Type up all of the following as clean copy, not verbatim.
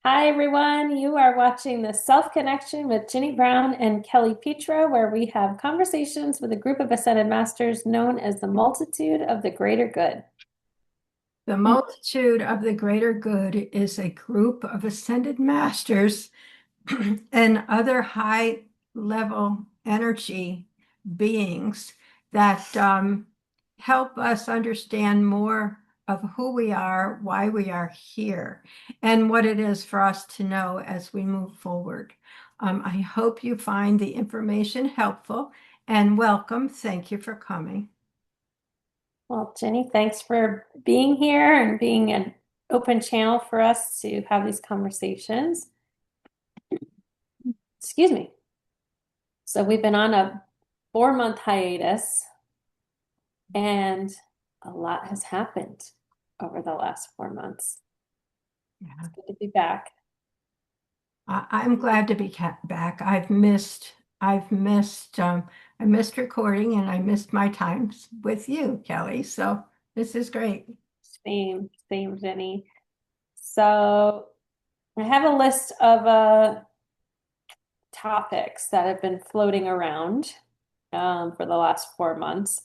Hi, everyone. You are watching the Self Connection with Ginny Brown and Kelly Pietro, where we have conversations with a group of ascended masters known as the multitude of the greater good. The multitude of the greater good is a group of ascended masters and other high level energy beings that help us understand more of who we are, why we are here, and what it is for us to know as we move forward. I hope you find the information helpful and welcome. Thank you for coming. Well, Ginny, thanks for being here and being an open channel for us to have these conversations. Excuse me. So, we've been on a 4-month hiatus, and a lot has happened over the last 4 months. Yeah. It's good to be back. I'm glad to be back. I missed recording and I missed my times with you, Kelly. So this is great. Same, Jenny. So, I have a list of topics that have been floating around for the last 4 months.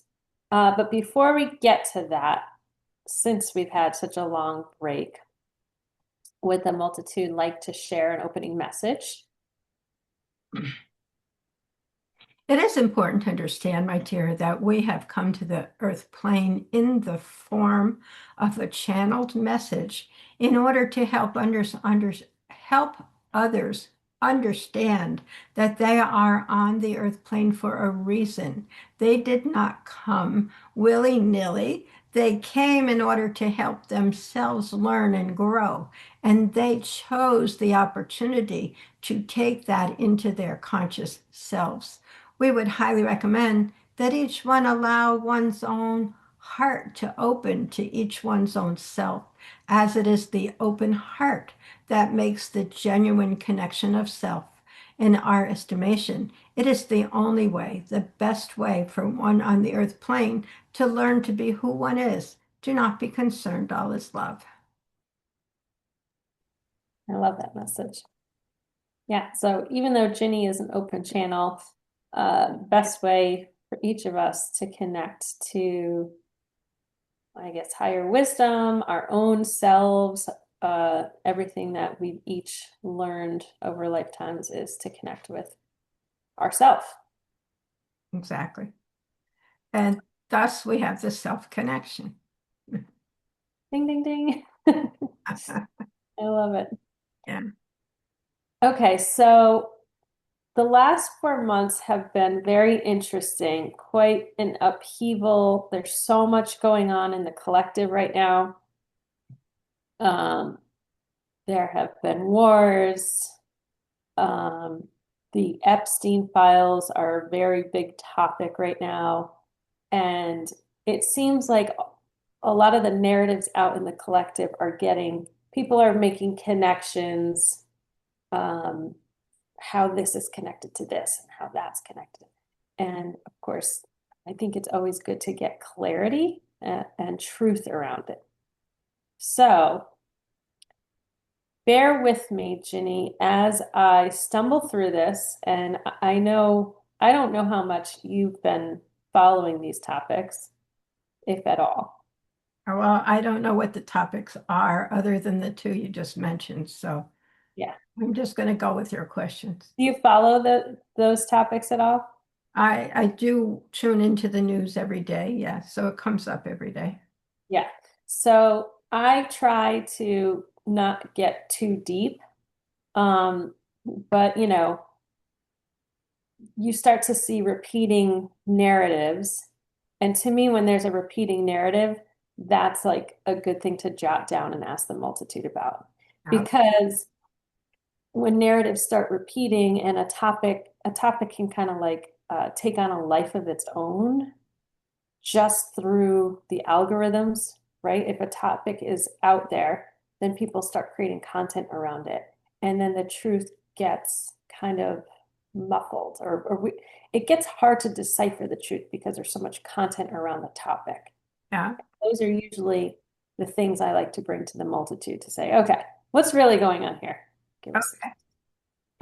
But before we get to that, since we've had such a long break, would the multitude like to share an opening message? It is important to understand, my dear, that we have come to the earth plane in the form of a channeled message in order to help others understand that they are on the earth plane for a reason. They did not come willy-nilly. They came in order to help themselves learn and grow, and they chose the opportunity to take that into their conscious selves. We would highly recommend that each one allow one's own heart to open to each one's own self, as it is the open heart that makes the genuine connection of self. In our estimation, it is the only way, the best way for one on the earth plane to learn to be who one is. Do not be concerned, all is love. I love that message. Yeah, so even though Ginny is an open channel, best way for each of us to connect to, I guess, higher wisdom, our own selves, everything that we've each learned over lifetimes is to connect with ourself. Exactly. And thus we have the self connection. Ding, ding, ding. I love it. Yeah. Okay, so the last 4 months have been very interesting, quite an upheaval. There's so much going on in the collective right now. Um, there have been wars. Um, the Epstein files are a very big topic right now. And it seems like a lot of the narratives out in the collective are getting, people are making connections, um, how this is connected to this and how that's connected. And of course, I think it's always good to get clarity and truth around it. So bear with me, Ginny, as I stumble through this. And I know, I don't know how much you've been following these topics, if at all. Well, I don't know what the topics are other than the two you just mentioned, so Yeah. I'm just going to go with your questions. Do you follow those topics at all? I do tune into the news every day, yeah, so it comes up every day. Yeah. So I try to not get too deep. Um, but you start to see repeating narratives. And to me, when there's a repeating narrative, that's like a good thing to jot down and ask the multitude about. Yeah. Because when narratives start repeating and a topic can kind of like take on a life of its own just through the algorithms, right? If a topic is out there, then people start creating content around it. And then the truth gets kind of muffled, it gets hard to decipher the truth because there's so much content around the topic. Yeah. Those are usually the things I like to bring to the multitude to say, okay, what's really going on here? Give us, Okay.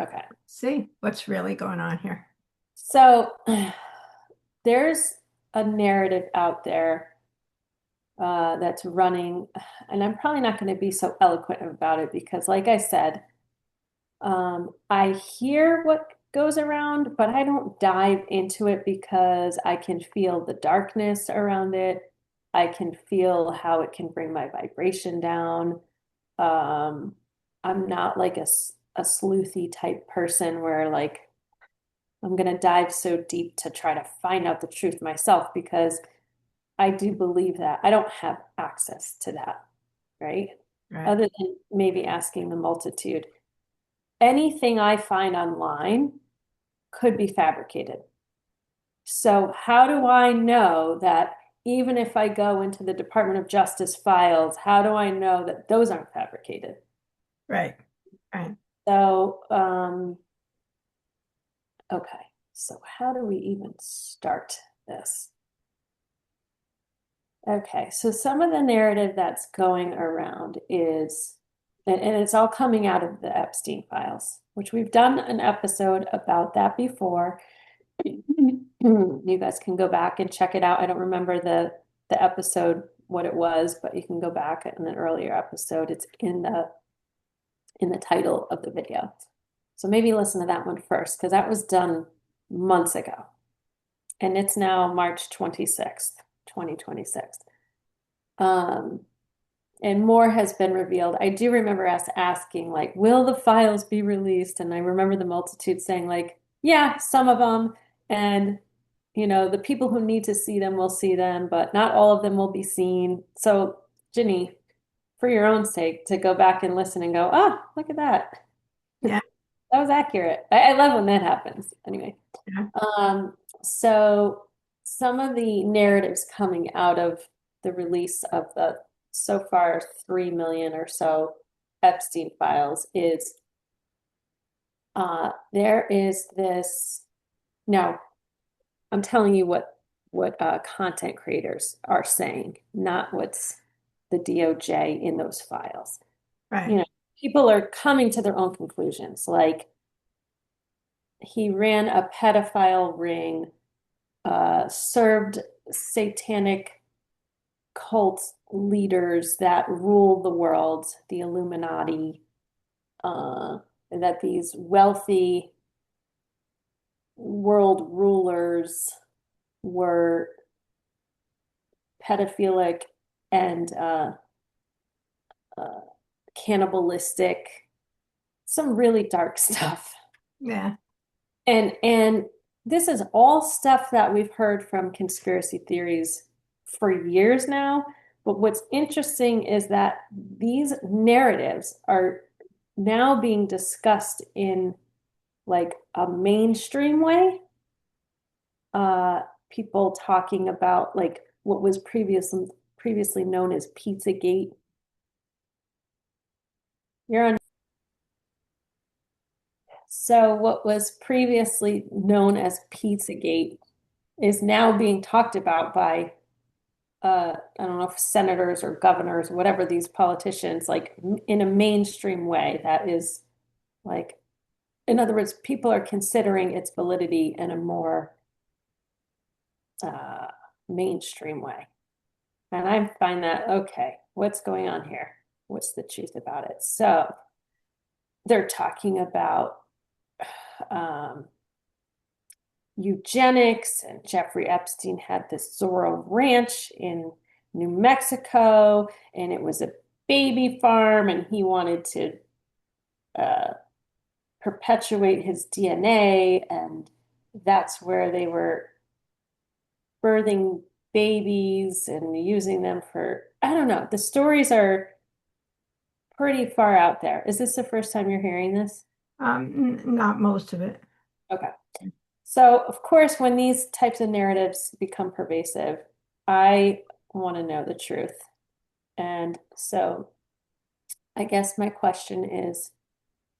okay. See what's really going on here. So there's a narrative out there that's running, and I'm probably not going to be so eloquent about it because, like I said, I hear what goes around, but I don't dive into it because I can feel the darkness around it. I can feel how it can bring my vibration down. Um, I'm not like a sleuthy type person where like I'm gonna dive so deep to try to find out the truth myself because I do believe that I don't have access to that, right? Right. Other than maybe asking the multitude. Anything I find online could be fabricated. So how do I know that even if I go into the Department of Justice files, how do I know that those aren't fabricated? Right. Right. So, okay. So how do we even start this? Okay, so some of the narrative that's going around is, and it's all coming out of the Epstein files, which we've done an episode about that before. You guys can go back and check it out. I don't remember the episode what it was, but you can go back in an earlier episode. It's in the title of the video. So maybe listen to that one first, because that was done months ago. And it's now March 26th, 2026. Um, and more has been revealed. I do remember us asking, like, will the files be released? And I remember the multitude saying, like, yeah, some of them. And, the people who need to see them will see them, but not all of them will be seen. So, Ginny, for your own sake, to go back and listen and go, oh, look at that. Yeah. That was accurate. I love when that happens. Anyway, Yeah. so some of the narratives coming out of the release of the so far 3 million or so Epstein files is there is this. Now, I'm telling you what content creators are saying, not what's the DOJ in those files. You Right. know, people are coming to their own conclusions. Like he ran a pedophile ring, served satanic cult leaders that rule the world, the Illuminati, and that these wealthy world rulers were pedophilic and uh, cannibalistic, some really dark stuff. Yeah. And this is all stuff that we've heard from conspiracy theories for years now. But what's interesting is that these narratives are now being discussed in like a mainstream way. People talking about like what was previously known as Pizzagate. You're on. So what was previously known as Pizzagate is now being talked about by I don't know if senators or governors, whatever these politicians, like in a mainstream way that is like, in other words, people are considering its validity in a more uh, mainstream way. And I find that, okay, what's going on here? What's the truth about it? So they're talking about um, eugenics, and Jeffrey Epstein had this Zorro Ranch in New Mexico, and it was a baby farm, and he wanted to uh, perpetuate his DNA, and that's where they were birthing babies and using them for, I don't know. The stories are pretty far out there. Is this the first time you're hearing this? Not most of it. Okay. So, of course, when these types of narratives become pervasive, I want to know the truth. And so, I guess my question is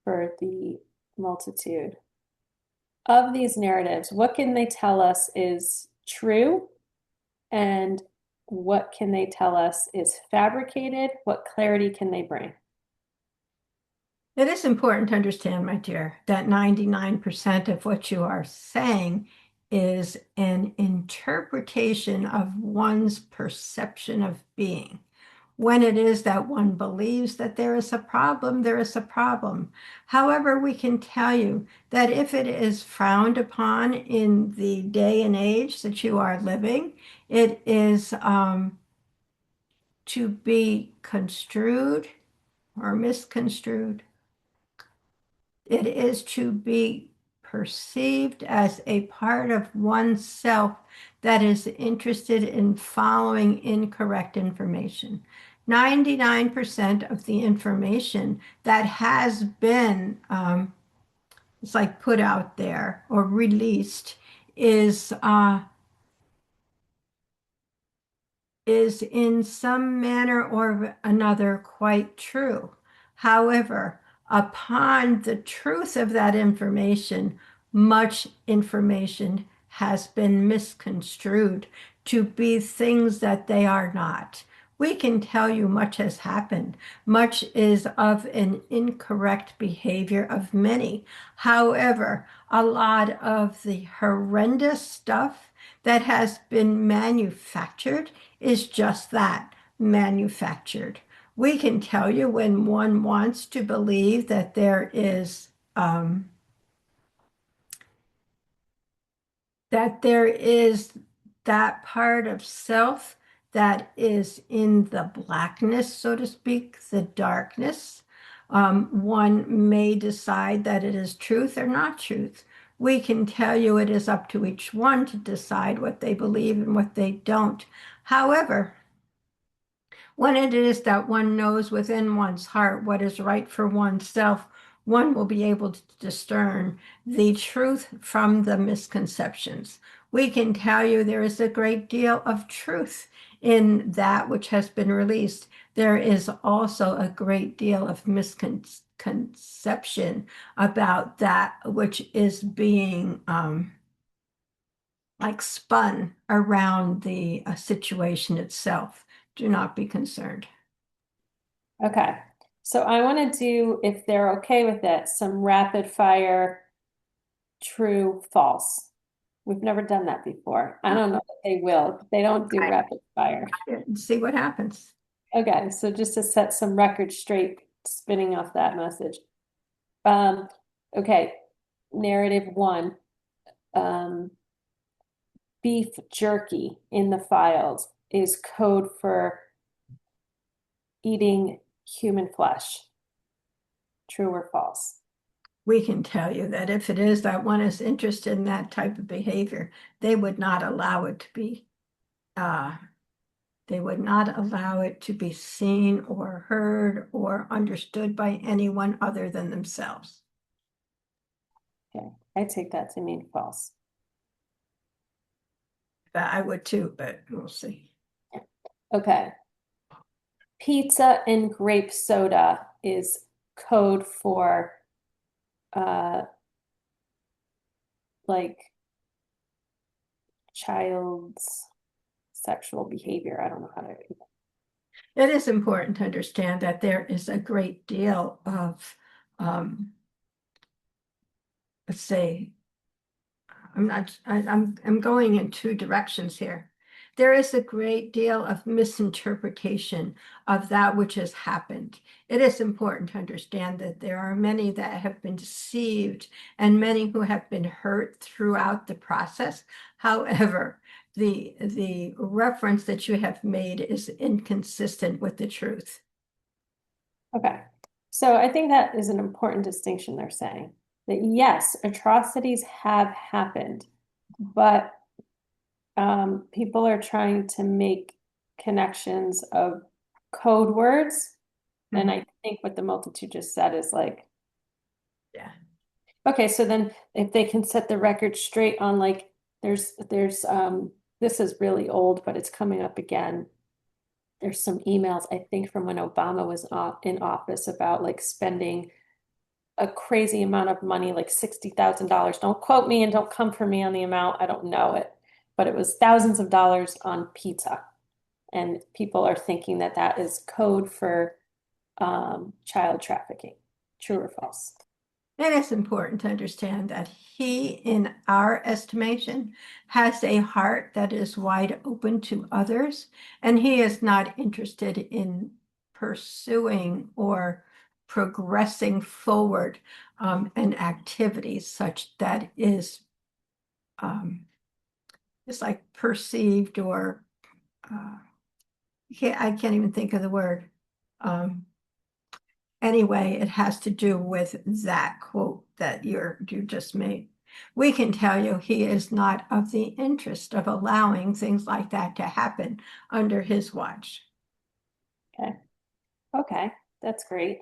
for the multitude of these narratives, what can they tell us is true? And what can they tell us is fabricated? What clarity can they bring? It is important to understand, my dear, that 99% of what you are saying is an interpretation of one's perception of being. When it is that one believes that there is a problem, there is a problem. However, we can tell you that if it is frowned upon in the day and age that you are living, it is to be construed or misconstrued. It is to be perceived as a part of oneself that is interested in following incorrect information. 99% of the information that has been, it's like put out there or released is is in some manner or another quite true. However, upon the truth of that information, much information has been misconstrued to be things that they are not. We can tell you much has happened. Much is of an incorrect behavior of many. However, a lot of the horrendous stuff that has been manufactured is just that, manufactured. We can tell you when one wants to believe that there is that part of self that is in the blackness, so to speak, the darkness. One may decide that it is truth or not truth. We can tell you it is up to each one to decide what they believe and what they don't. However, when it is that one knows within one's heart what is right for oneself, one will be able to discern the truth from the misconceptions. We can tell you there is a great deal of truth in that which has been released. There is also a great deal of misconception about that which is being like spun around the situation itself. Do not be concerned. Okay. So I want to do, if they're okay with it, some rapid fire true, false. We've never done that before. I don't know if they will. They don't do Try rapid fire. it and see what happens. Okay, so just to set some records straight, spinning off that message. Um, okay, narrative one. Um, beef jerky in the files is code for eating human flesh. True or false? We can tell you that if it is that one is interested in that type of behavior, they would not allow it to be, uh, they would not allow it to be seen or heard or understood by anyone other than themselves. Okay, I take that to mean false. I would too, but we'll see. Okay, pizza and grape soda is code for uh like child's sexual behavior. I don't know how to. It is important to understand that there is a great deal of, um, let's say, I'm going in two directions here. There is a great deal of misinterpretation of that which has happened. It is important to understand that there are many that have been deceived and many who have been hurt throughout the process. However, the reference that you have made is inconsistent with the truth. Okay. So I think that is an important distinction they're saying that yes, atrocities have happened, but people are trying to make connections of code words. And Mhm. I think what the multitude just said is like, Yeah. okay, so then if they can set the record straight on like there's this is really old, but it's coming up again. There's some emails, I think, from when Obama was in office about like spending a crazy amount of money, like $60,000. Don't quote me and don't come for me on the amount. I don't know it, but it was thousands of dollars on pizza. And people are thinking that that is code for child trafficking. True or false? It is important to understand that he, in our estimation, has a heart that is wide open to others, and he is not interested in pursuing or progressing forward an activity such that um, is like perceived or uh, I can't even think of the word. Um, Anyway, it has to do with that quote that you just made. We can tell you he is not of the interest of allowing things like that to happen under his watch. Okay. Okay. That's great.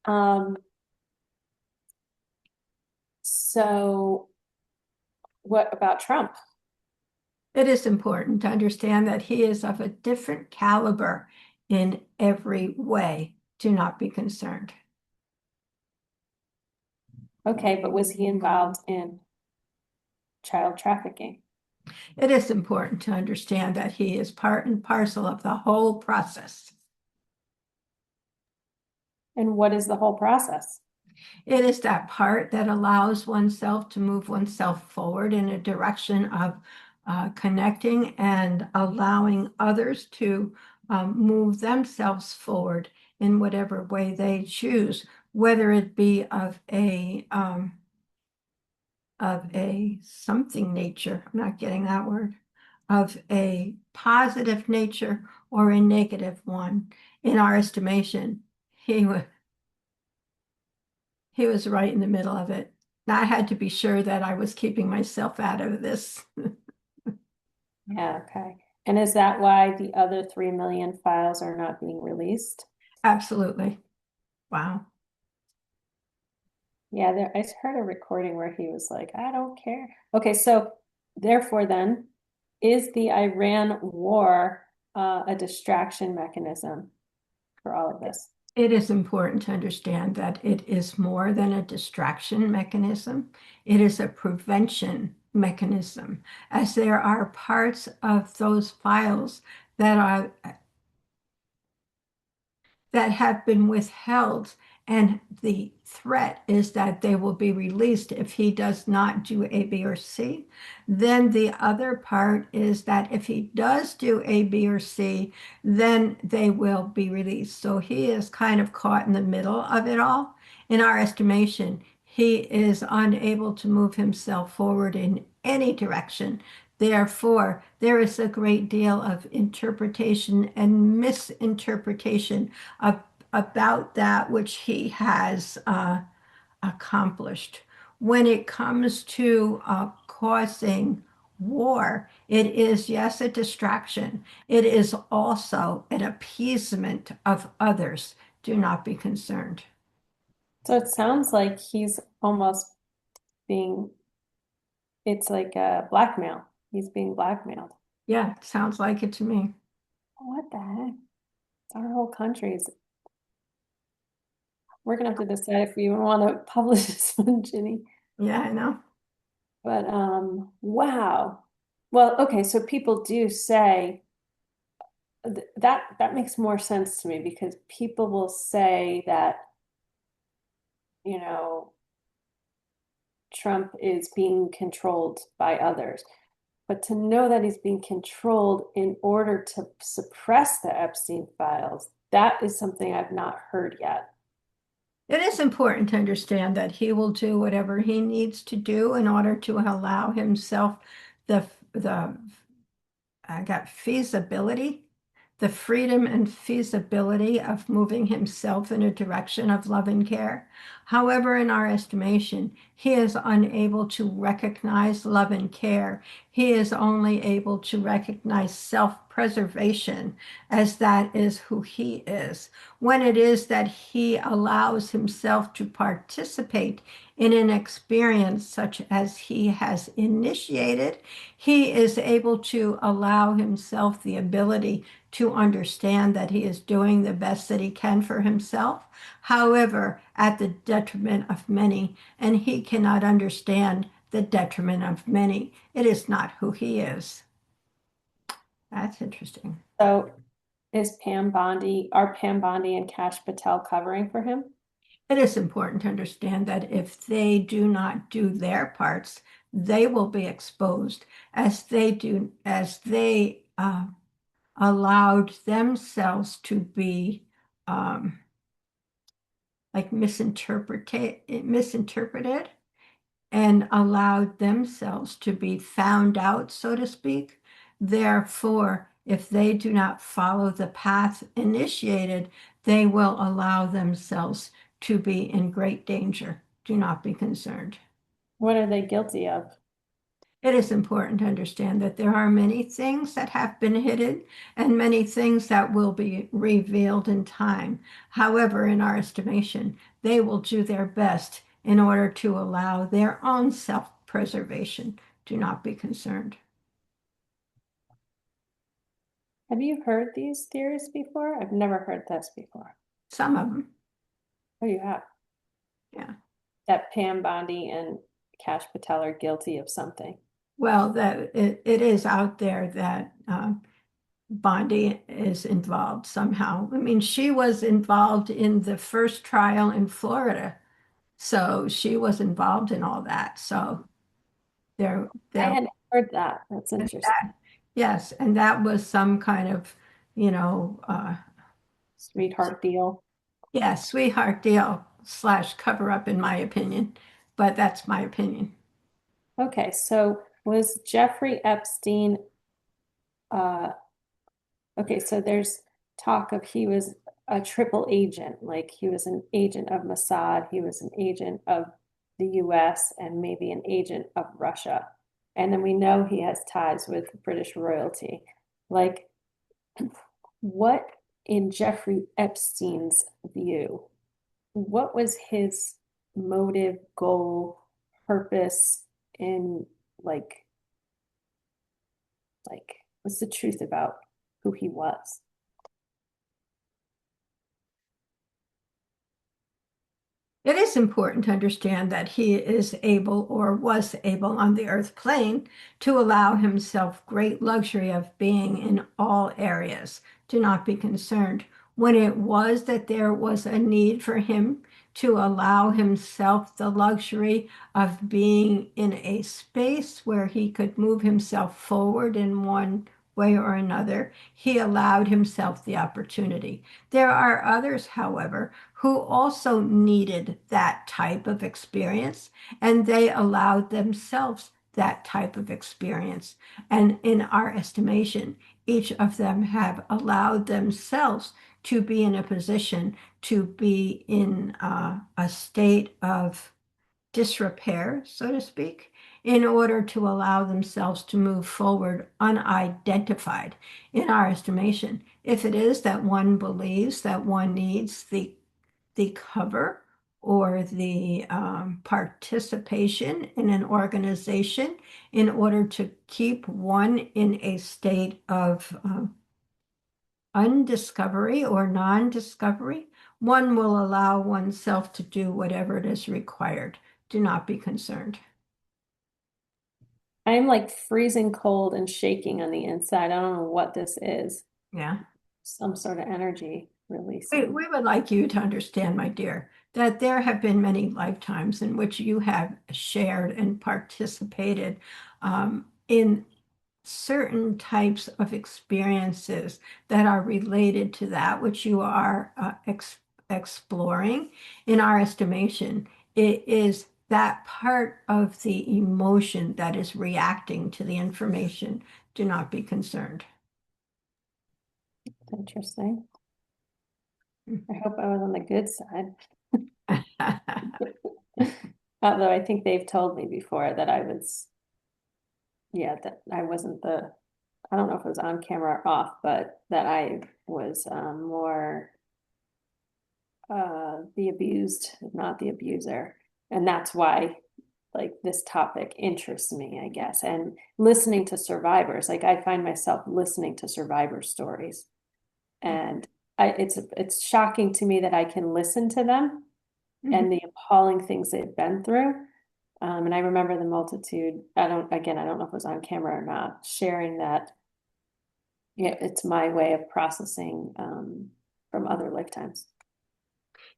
Um, so what about Trump? It is important to understand that he is of a different caliber in every way. Do not be concerned. Okay, but was he involved in child trafficking? It is important to understand that he is part and parcel of the whole process. And what is the whole process? It is that part that allows oneself to move oneself forward in a direction of connecting and allowing others to move themselves forward in whatever way they choose, whether it be of a something nature, I'm not getting that word, of a positive nature or a negative one. In our estimation, he was he was right in the middle of it. I had to be sure that I was keeping myself out of this. Yeah, okay. And is that why the other 3 million files are not being released? Absolutely. Wow. Yeah, I heard a recording where he was like, I don't care. Okay, so therefore then, is the Iran war a distraction mechanism for all of this? It is important to understand that it is more than a distraction mechanism. It is a prevention mechanism, as there are parts of those files that are that have been withheld, and the threat is that they will be released if he does not do A, B, or C. Then the other part is that if he does do A, B, or C, then they will be released. So he is kind of caught in the middle of it all. In our estimation, he is unable to move himself forward in any direction. Therefore, there is a great deal of interpretation and misinterpretation about that which he has accomplished. When it comes to causing war, it is, yes, a distraction. It is also an appeasement of others. Do not be concerned. So it sounds like he's almost being, it's like a blackmail. He's being blackmailed. Yeah, sounds like it to me. What the heck? Our whole country is, we're gonna have to decide if we even want to publish this one, Ginny. Yeah, I know. But wow. Well, okay, so people do say that makes more sense to me because people will say that, you know, Trump is being controlled by others. But to know that he's being controlled in order to suppress the Epstein files, that is something I've not heard yet. It is important to understand that he will do whatever he needs to do in order to allow himself the I got feasibility, the freedom and feasibility of moving himself in a direction of love and care. However, in our estimation, he is unable to recognize love and care. He is only able to recognize self-preservation, as that is who he is. When it is that he allows himself to participate in an experience such as he has initiated, he is able to allow himself the ability to understand that he is doing the best that he can for himself, however, at the detriment of many, and he cannot understand the detriment of many. It is not who he is. That's interesting. So is Pam Bondi, are Pam Bondi and Cash Patel covering for him? It is important to understand that if they do not do their parts, they will be exposed as they allowed themselves to be um, like misinterpreted and allowed themselves to be found out, so to speak. Therefore, if they do not follow the path initiated, they will allow themselves to be in great danger. Do not be concerned. What are they guilty of? It is important to understand that there are many things that have been hidden and many things that will be revealed in time. However, in our estimation, they will do their best in order to allow their own self-preservation. Do not be concerned. Have you heard these theories before? I've never heard this before. Some of them, Oh, you have. yeah. That Pam Bondi and Cash Patel are guilty of something. Well, it is out there that Bondi is involved somehow. I mean, she was involved in the first trial in Florida. So she was involved in all that. So I there, had heard that. That's interesting. yes, and that was some kind of, you know, Sweetheart deal. yeah, sweetheart deal slash cover up, in my opinion. But that's my opinion. Okay, so was Jeffrey Epstein, uh, okay, so there's talk of he was a triple agent, like he was an agent of Mossad, he was an agent of the US, and maybe an agent of Russia. And then we know he has ties with British royalty. Like, what in Jeffrey Epstein's view, what was his motive, goal, purpose in like what's the truth about who he was? It is important to understand that he is able or was able on the earth plane to allow himself great luxury of being in all areas. Do not be concerned. When it was that there was a need for him to allow himself the luxury of being in a space where he could move himself forward in one way or another, he allowed himself the opportunity. There are others, however, who also needed that type of experience, and they allowed themselves that type of experience. And in our estimation, each of them have allowed themselves to be in a position to be in a state of disrepair, so to speak, in order to allow themselves to move forward unidentified in our estimation. If it is that one believes that one needs the cover or the participation in an organization in order to keep one in a state of undiscovery or non-discovery, one will allow oneself to do whatever it is required. Do not be concerned. I'm like freezing cold and shaking on the inside. I don't know what this is. Yeah. Some sort of energy We, releasing. we would like you to understand, my dear, that there have been many lifetimes in which you have shared and participated in certain types of experiences that are related to that which you are exploring. In our estimation, it is that part of the emotion that is reacting to the information. Do not be concerned. Interesting. I hope I was on the good side. Although I think they've told me before that I was, yeah, that I wasn't the, I don't know if it was on camera or off, but that I was more the abused, not the abuser. And that's why like this topic interests me, I guess. And listening to survivors, like I find myself listening to survivor stories. And it's shocking to me that I can listen to them and the appalling things they've been through. And I remember the multitude, I don't know if it was on camera or not, sharing that, yeah, it's my way of processing from other lifetimes.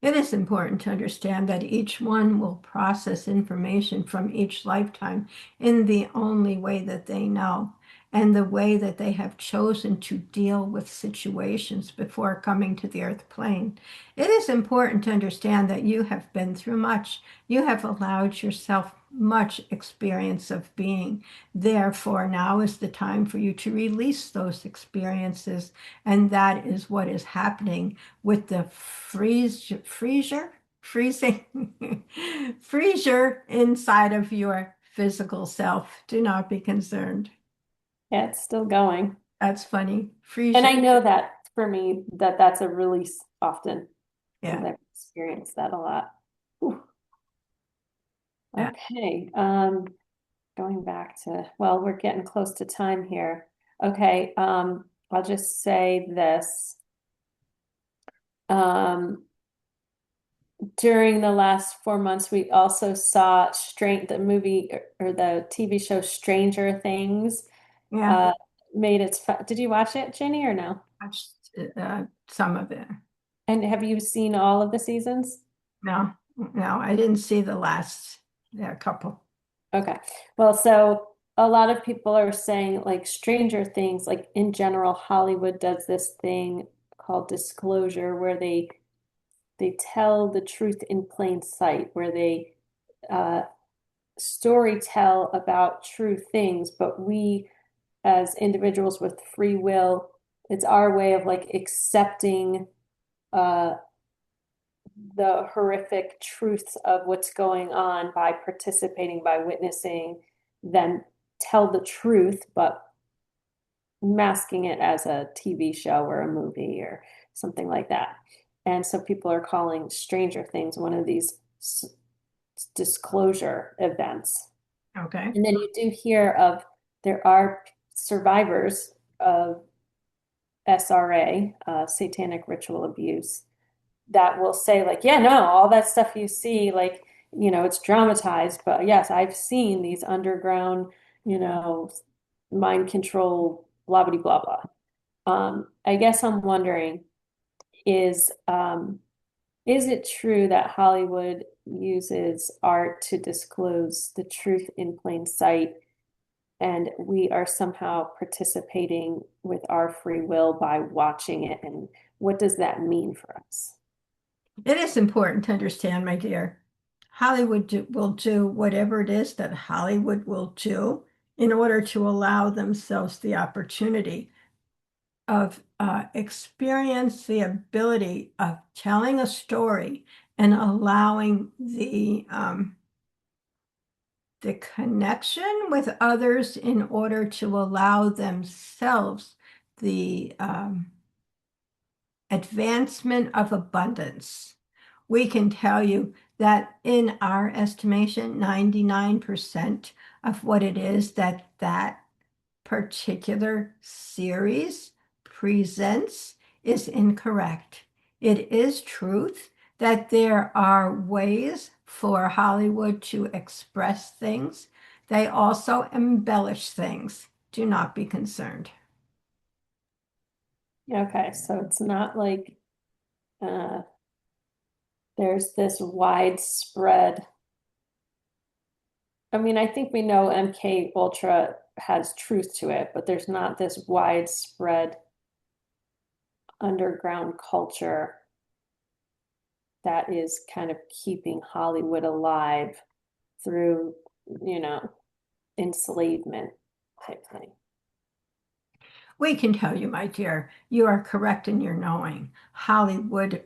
It is important to understand that each one will process information from each lifetime in the only way that they know and the way that they have chosen to deal with situations before coming to the earth plane. It is important to understand that you have been through much. You have allowed yourself much experience of being. Therefore, now is the time for you to release those experiences, and that is what is happening with the freezing, freezer inside of your physical self. Do not be concerned. Yeah, it's still going. That's funny. And Freezer. I know that for me, that's a release often because Yeah, I've experienced that a lot. Whew. yeah, Okay. Going back to, well, we're getting close to time here. Okay. I'll just say this. Um, During the last 4 months, we also saw the movie or the TV show Stranger Things yeah. uh made did you watch it, Ginny, or no? Watched some of it. And have you seen all of the seasons? No, no, I didn't see the last, yeah, couple. Okay. Well, so a lot of people are saying like Stranger Things, like in general, Hollywood does this thing called disclosure where they tell the truth in plain sight, where they uh story tell about true things, but we as individuals with free will, it's our way of like accepting uh the horrific truths of what's going on by participating, by witnessing, then tell the truth, but masking it as a TV show or a movie or something like that. And so people are calling Stranger Things one of these disclosure events. Okay. And then you do hear of there are survivors of SRA, satanic ritual abuse, that will say like, yeah, no, all that stuff you see, like, it's dramatized, but yes, I've seen these underground, you know, mind control, blah, blah, blah, blah. I guess I'm wondering, is it true that Hollywood uses art to disclose the truth in plain sight, and we are somehow participating with our free will by watching it? And what does that mean for us? It is important to understand, my dear. Will do whatever it is that Hollywood will do in order to allow themselves the opportunity of experience the ability of telling a story and allowing the connection with others in order to allow themselves the advancement of abundance. We can tell you that in our estimation, 99% of what it is that that particular series presents is incorrect. It is truth that there are ways for Hollywood to express things. They also embellish things. Do not be concerned. Okay, so it's not like uh, there's this widespread. I mean, I think we know MK Ultra has truth to it, but there's not this widespread underground culture that is kind of keeping Hollywood alive through, you know, enslavement type thing. We can tell you, my dear, you are correct in your knowing. Hollywood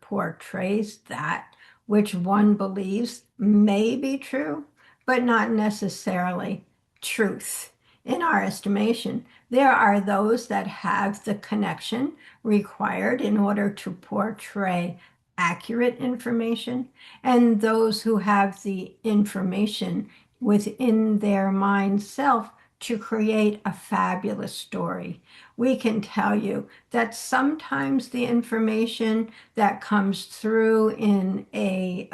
portrays that which one believes may be true, but not necessarily truth. In our estimation, there are those that have the connection required in order to portray accurate information, and those who have the information within their mind self to create a fabulous story. We can tell you that sometimes the information that comes through in a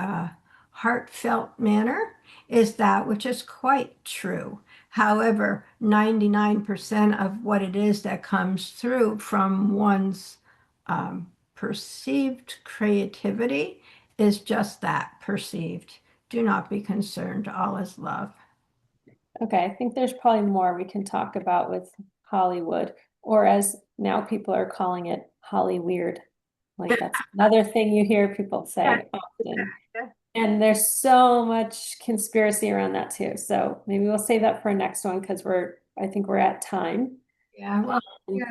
heartfelt manner is that which is quite true. However, 99% of what it is that comes through from one's perceived creativity is just that, perceived. Do not be concerned. All is love. Okay, I think there's probably more we can talk about with Hollywood, or as now people are calling it, Holly weird. Like that's another thing you hear people Yeah, say often. yeah, And there's so much conspiracy around that too. So maybe we'll save that for a next one because I think we're at time. yeah. Well, Um, yeah,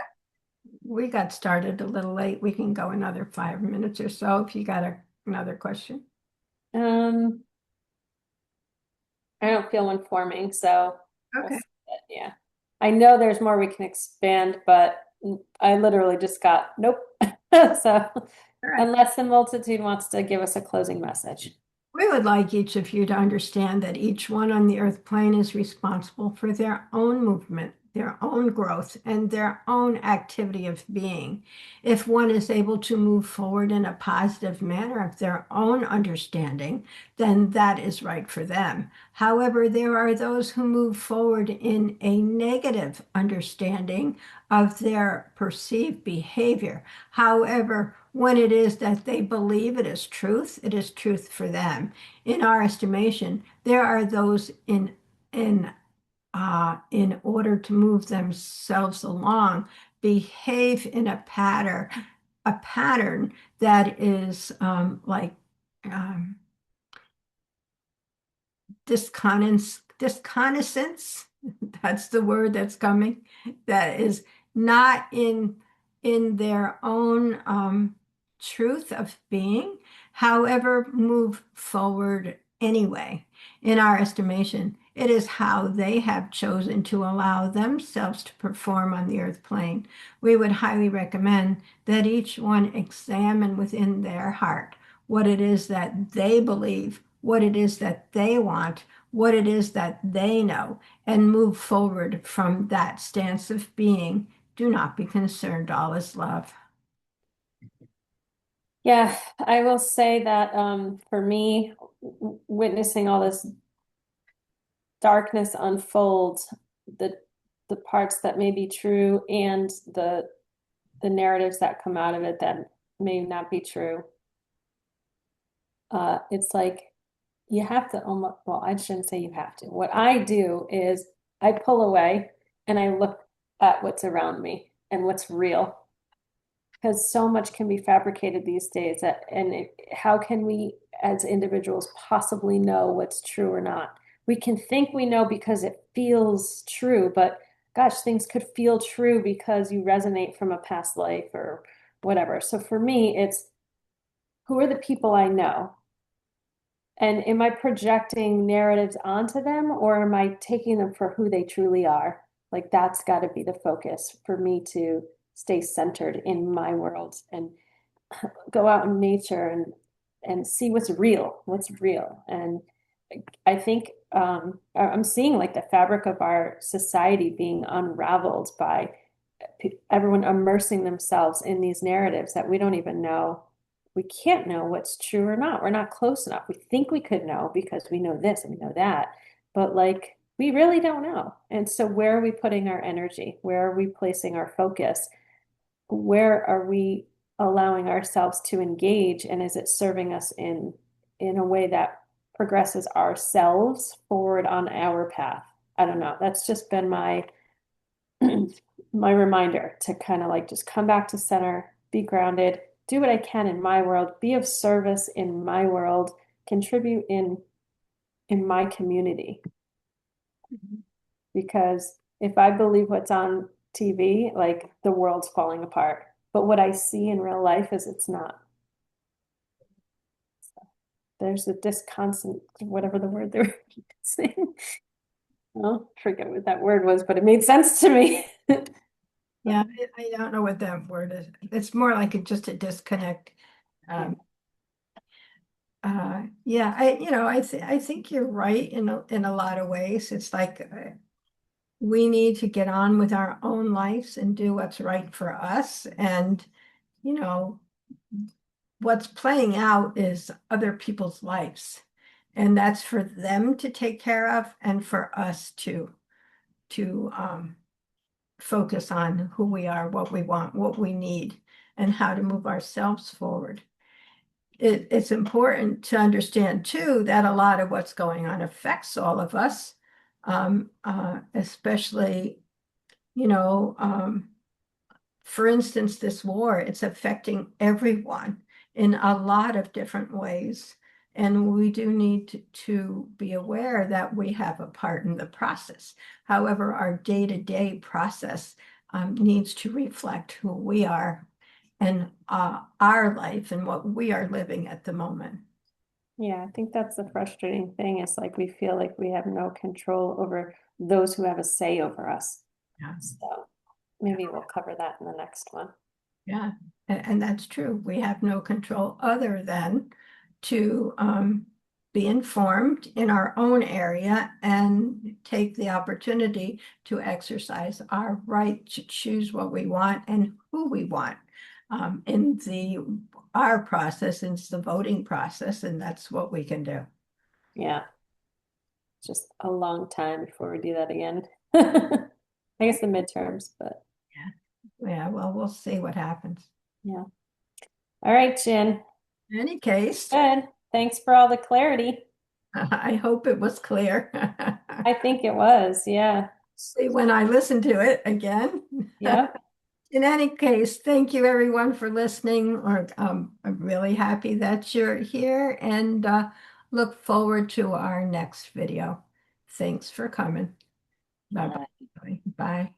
we got started a little late. We can go another 5 minutes or so if you got another question. um, I don't feel one forming, so we'll Okay. see it. Yeah. I know there's more we can expand, but I literally just got nope. So All right. unless the multitude wants to give us a closing message. We would like each of you to understand that each one on the earth plane is responsible for their own movement, their own growth, and their own activity of being. If one is able to move forward in a positive manner of their own understanding, then that is right for them. However, there are those who move forward in a negative understanding of their perceived behavior. However, when it is that they believe it is truth for them. In our estimation, there are those in order to move themselves along, behave in a pattern that is like um, disconnaissance, that's the word that's coming, that is not in their own truth of being, however, move forward anyway. In our estimation, it is how they have chosen to allow themselves to perform on the earth plane. We would highly recommend that each one examine within their heart what it is that they believe, what it is that they want, what it is that they know, and move forward from that stance of being. Do not be concerned, all is love. Yeah, I will say that for me, witnessing all this darkness unfold, the the parts that may be true and the narratives that come out of it that may not be true. It's like you have to almost, well, I shouldn't say you have to. What I do is I pull away and I look at what's around me and what's real because so much can be fabricated these days how can we as individuals possibly know what's true or not? We can think we know because it feels true, but gosh, things could feel true because you resonate from a past life or whatever. So for me, it's who are the people I know? And am I projecting narratives onto them or am I taking them for who they truly are? Like that's got to be the focus for me to stay centered in my world and go out in nature and see what's real. And I think I'm seeing like the fabric of our society being unraveled by everyone immersing themselves in these narratives that we don't even know. We can't know what's true or not. We're not close enough. We think we could know because we know this and we know that, but like we really don't know. And so where are we putting our energy? Where are we placing our focus? Where are we allowing ourselves to engage? And is it serving us in a way that progresses ourselves forward on our path? I don't know. That's just been my my reminder to kind of like just come back to center, be grounded, do what I can in my world, be of service in my world, contribute in my community. Because if I believe what's on TV, like the world's falling apart. But what I see in real life is it's not. There's a disconstant, whatever the word they were saying. Well, I forget what that word was, but it made sense to me. Yeah, I don't know what that word is. It's more like just a disconnect. Yeah. Um, yeah, I think you're right in a lot of ways. It's like we need to get on with our own lives and do what's right for us. And, you know, what's playing out is other people's lives. And that's for them to take care of and for us to focus on who we are, what we want, what we need. and how to move ourselves forward. It's important to understand too that a lot of what's going on affects all of us, especially, you know, for instance, this war, it's affecting everyone in a lot of different ways. And we do need to be aware that we have a part in the process. However, our day-to-day process needs to reflect who we are and our life and what we are living at the moment. Yeah, I think that's the frustrating thing is like we feel like we have no control over those who have a say over us. Yeah. So maybe we'll cover that in the next one. Yeah, and that's true. We have no control other than to be informed in our own area and take the opportunity to exercise our right to choose what we want and who we want. In the our process, it's the voting process, and that's what we can do. Yeah, just a long time before we do that again. I guess the midterms, but Yeah, yeah. Well, we'll see what happens. yeah. All right, Jen. In any case, Good. Thanks for all the clarity. I hope it was clear. I think it was. Yeah. See when I listen to it again. Yep. In any case, thank you everyone for listening. Or I'm really happy that you're here and look forward to our next video. Thanks for coming. Bye Bye. bye. Bye.